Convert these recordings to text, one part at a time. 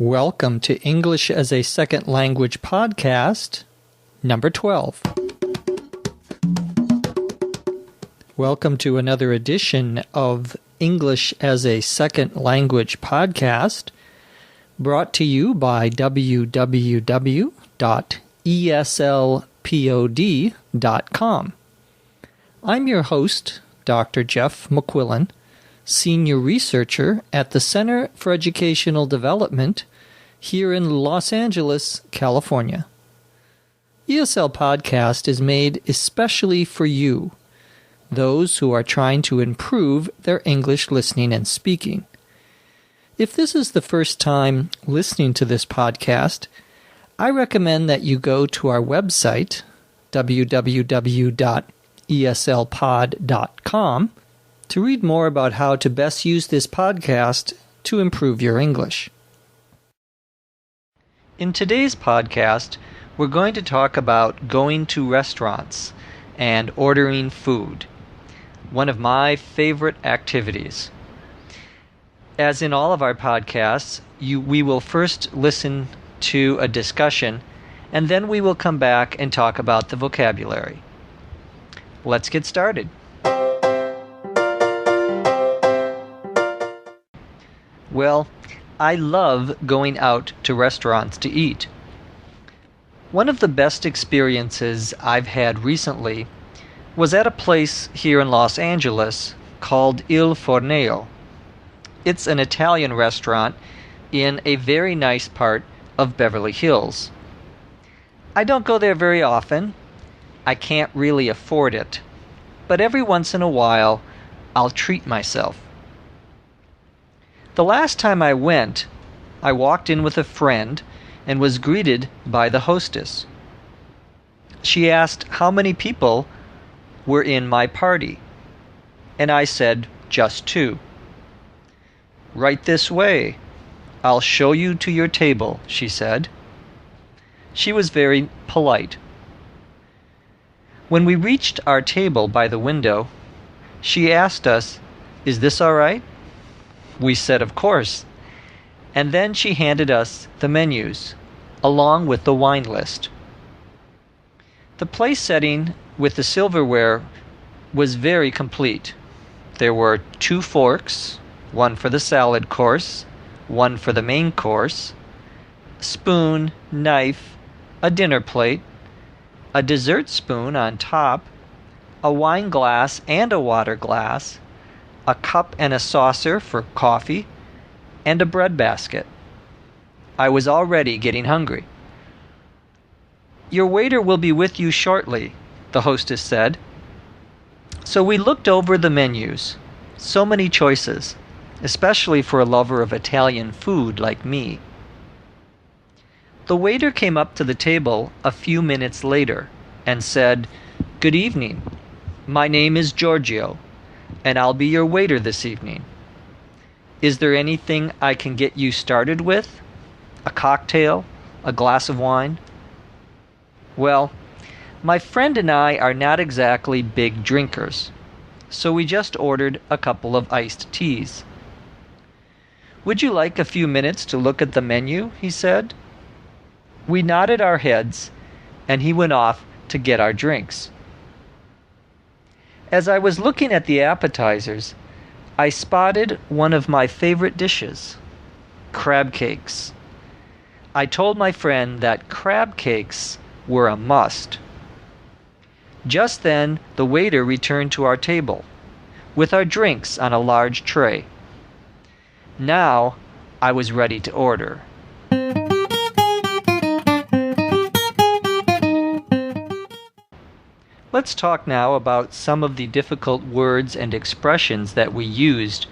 Welcome to English as a Second Language podcast, number 12. Welcome to another edition of English as a Second Language podcast, brought to you by www.eslpod.com. I'm your host, Dr. Jeff McQuillan, Senior Researcher at the Center for Educational Development here in Los Angeles, California. ESL Podcast is made especially for you, those who are trying to improve their English listening and speaking. If this is the first time listening to this podcast, I recommend that you go to our website, www.eslpod.com, to read more about how to best use this podcast to improve your English. In today's podcast, we're going to talk about going to restaurants and ordering food, one of my favorite activities. As in all of our podcasts, we will first listen to a discussion, and then we will come back and talk about the vocabulary. Let's get started. Well, I love going out to restaurants to eat. One of the best experiences I've had recently was at a place here in Los Angeles called Il Forneo. It's an Italian restaurant in a very nice part of Beverly Hills. I don't go there very often. I can't really afford it. But every once in a while, I'll treat myself. The last time I went, I walked in with a friend and was greeted by the hostess. She asked how many people were in my party, and I said, just 2. Right this way. I'll show you to your table, she said. She was very polite. When we reached our table by the window, she asked us, "Is this all right?" We said, of course. And then she handed us the menus, along with the wine list. The place setting with the silverware was very complete. There were 2 forks, one for the salad course, one for the main course, spoon, knife, a dinner plate, a dessert spoon on top, a wine glass and a water glass, a cup and a saucer for coffee, and a bread basket. I was already getting hungry. "Your waiter will be with you shortly," the hostess said. So we looked over the menus. So many choices, especially for a lover of Italian food like me. The waiter came up to the table a few minutes later and said, "Good evening. My name is Giorgio, and I'll be your waiter this evening. Is there anything I can get you started with? A cocktail? A glass of wine?" Well, my friend and I are not exactly big drinkers, so we just ordered a couple of iced teas. "Would you like a few minutes to look at the menu?" he said. We nodded our heads, and he went off to get our drinks. As I was looking at the appetizers, I spotted one of my favorite dishes, crab cakes. I told my friend that crab cakes were a must. Just then, the waiter returned to our table, with our drinks on a large tray. Now, I was ready to order. Let's talk now about some of the difficult words and expressions that we used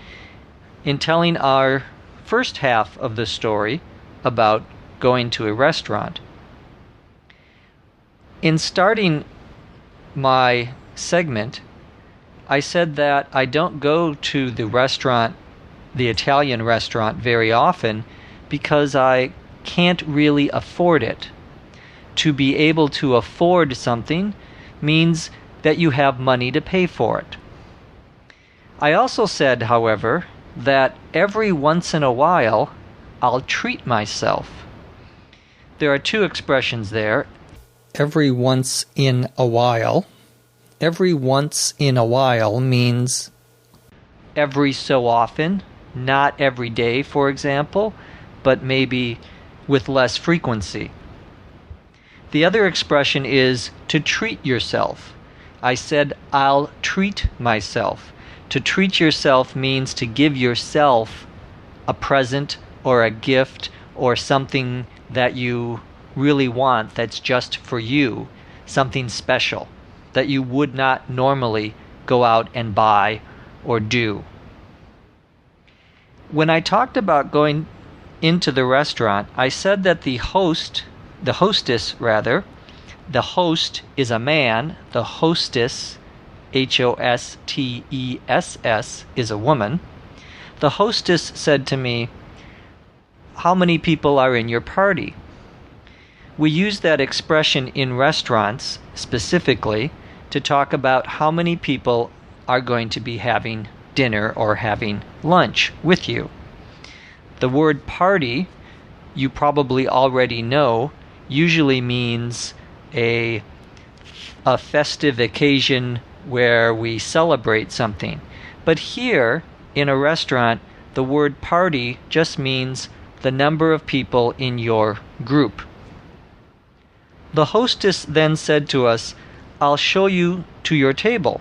in telling our first half of the story about going to a restaurant. In starting my segment, I said that I don't go to the Italian restaurant very often because I can't really afford it. To be able to afford something means that you have money to pay for it. I also said, however, that every once in a while I'll treat myself. There are two expressions there. Every once in a while. Every once in a while means every so often, not every day, for example, but maybe with less frequency. The other expression is to treat yourself. I said, I'll treat myself. To treat yourself means to give yourself a present or a gift or something that you really want that's just for you, something special that you would not normally go out and buy or do. When I talked about going into the restaurant, I said that the host is a man, the hostess, Hostess, is a woman. The hostess said to me, "How many people are in your party?" We use that expression in restaurants specifically to talk about how many people are going to be having dinner or having lunch with you. The word party, you probably already know, usually means a festive occasion where we celebrate something. But here, in a restaurant, the word party just means the number of people in your group. The hostess then said to us, "I'll show you to your table."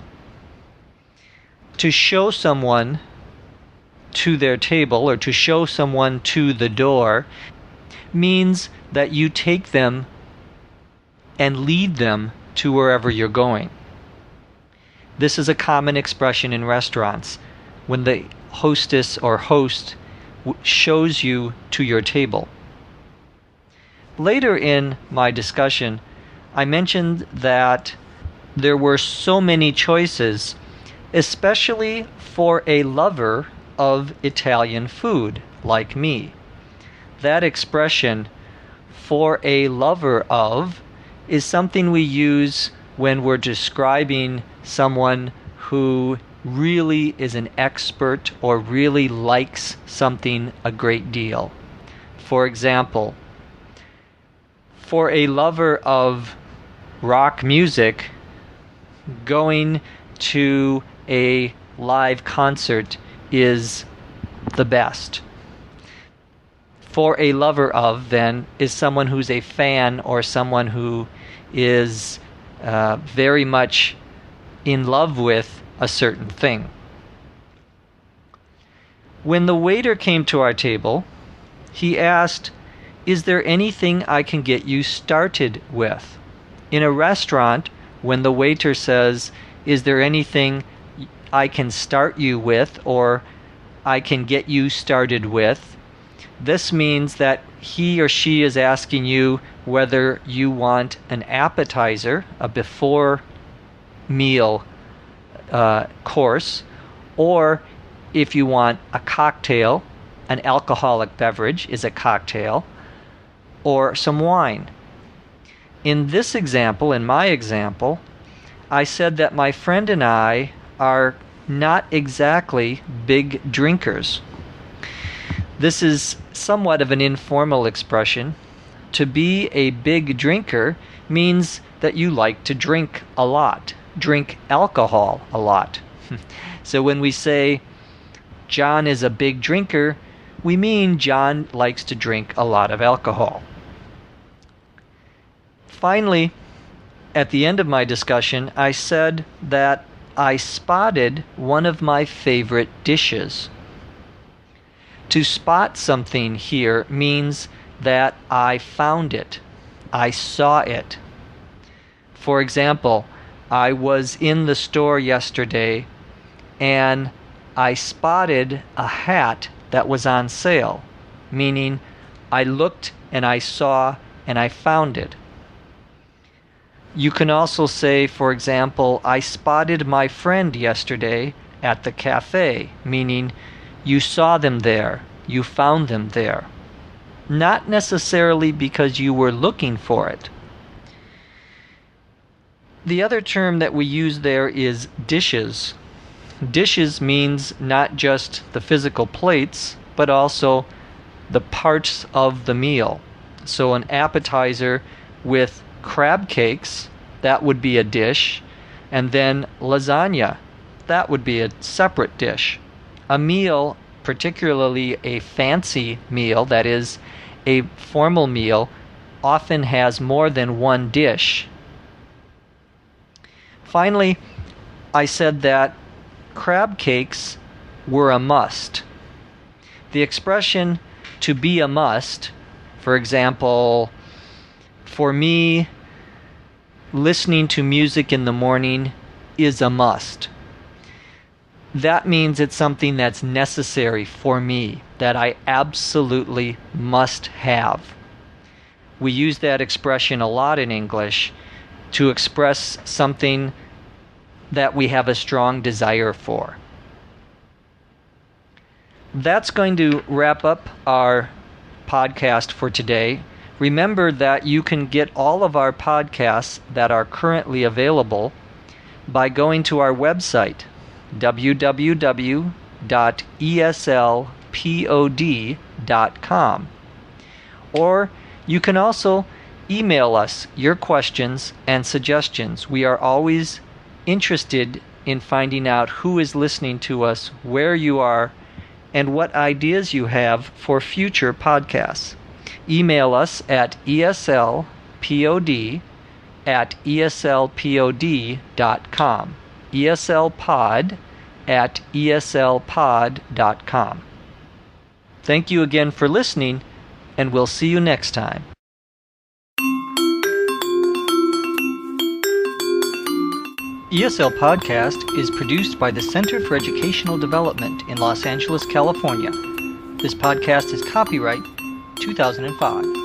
To show someone to their table or to show someone to the door means that you take them and lead them to wherever you're going. This is a common expression in restaurants when the hostess or host shows you to your table. Later in my discussion, I mentioned that there were so many choices, especially for a lover of Italian food like me. That expression, "for a lover of," is something we use when we're describing someone who really is an expert or really likes something a great deal. For example, for a lover of rock music, going to a live concert is the best. For a lover of, then, is someone who's a fan or someone who is very much in love with a certain thing. When the waiter came to our table, he asked, "Is there anything I can get you started with?" In a restaurant, when the waiter says, "Is there anything I can start you with," or "I can get you started with," this means that he or she is asking you whether you want an appetizer, a before meal course, or if you want a cocktail, an alcoholic beverage is a cocktail, or some wine. In this example, in my example, I said that my friend and I are not exactly big drinkers. This is somewhat of an informal expression. To be a big drinker means that you like to drink a lot, drink alcohol a lot. So when we say John is a big drinker, we mean John likes to drink a lot of alcohol. Finally, at the end of my discussion, I said that I spotted one of my favorite dishes. To spot something here means that I found it. I saw it. For example, I was in the store yesterday and I spotted a hat that was on sale, meaning I looked and I saw and I found it. You can also say, for example, I spotted my friend yesterday at the cafe, meaning you saw them there, you found them there. Not necessarily because you were looking for it. The other term that we use there is dishes. Dishes means not just the physical plates, but also the parts of the meal. So an appetizer with crab cakes, that would be a dish, and then lasagna, that would be a separate dish. A meal, particularly a fancy meal, that is, a formal meal, often has more than one dish. Finally, I said that crab cakes were a must. The expression to be a must, for example, for me, listening to music in the morning is a must. That means it's something that's necessary for me, that I absolutely must have. We use that expression a lot in English to express something that we have a strong desire for. That's going to wrap up our podcast for today. Remember that you can get all of our podcasts that are currently available by going to our website, www.eslpod.com. Or you can also email us your questions and suggestions. We are always interested in finding out who is listening to us, where you are, and what ideas you have for future podcasts. Email us at eslpod@eslpod.com. eslpod@eslpod.com. Thank you again for listening, and we'll see you next time. ESL Podcast is produced by the Center for Educational Development in Los Angeles, California. This podcast is copyright 2005.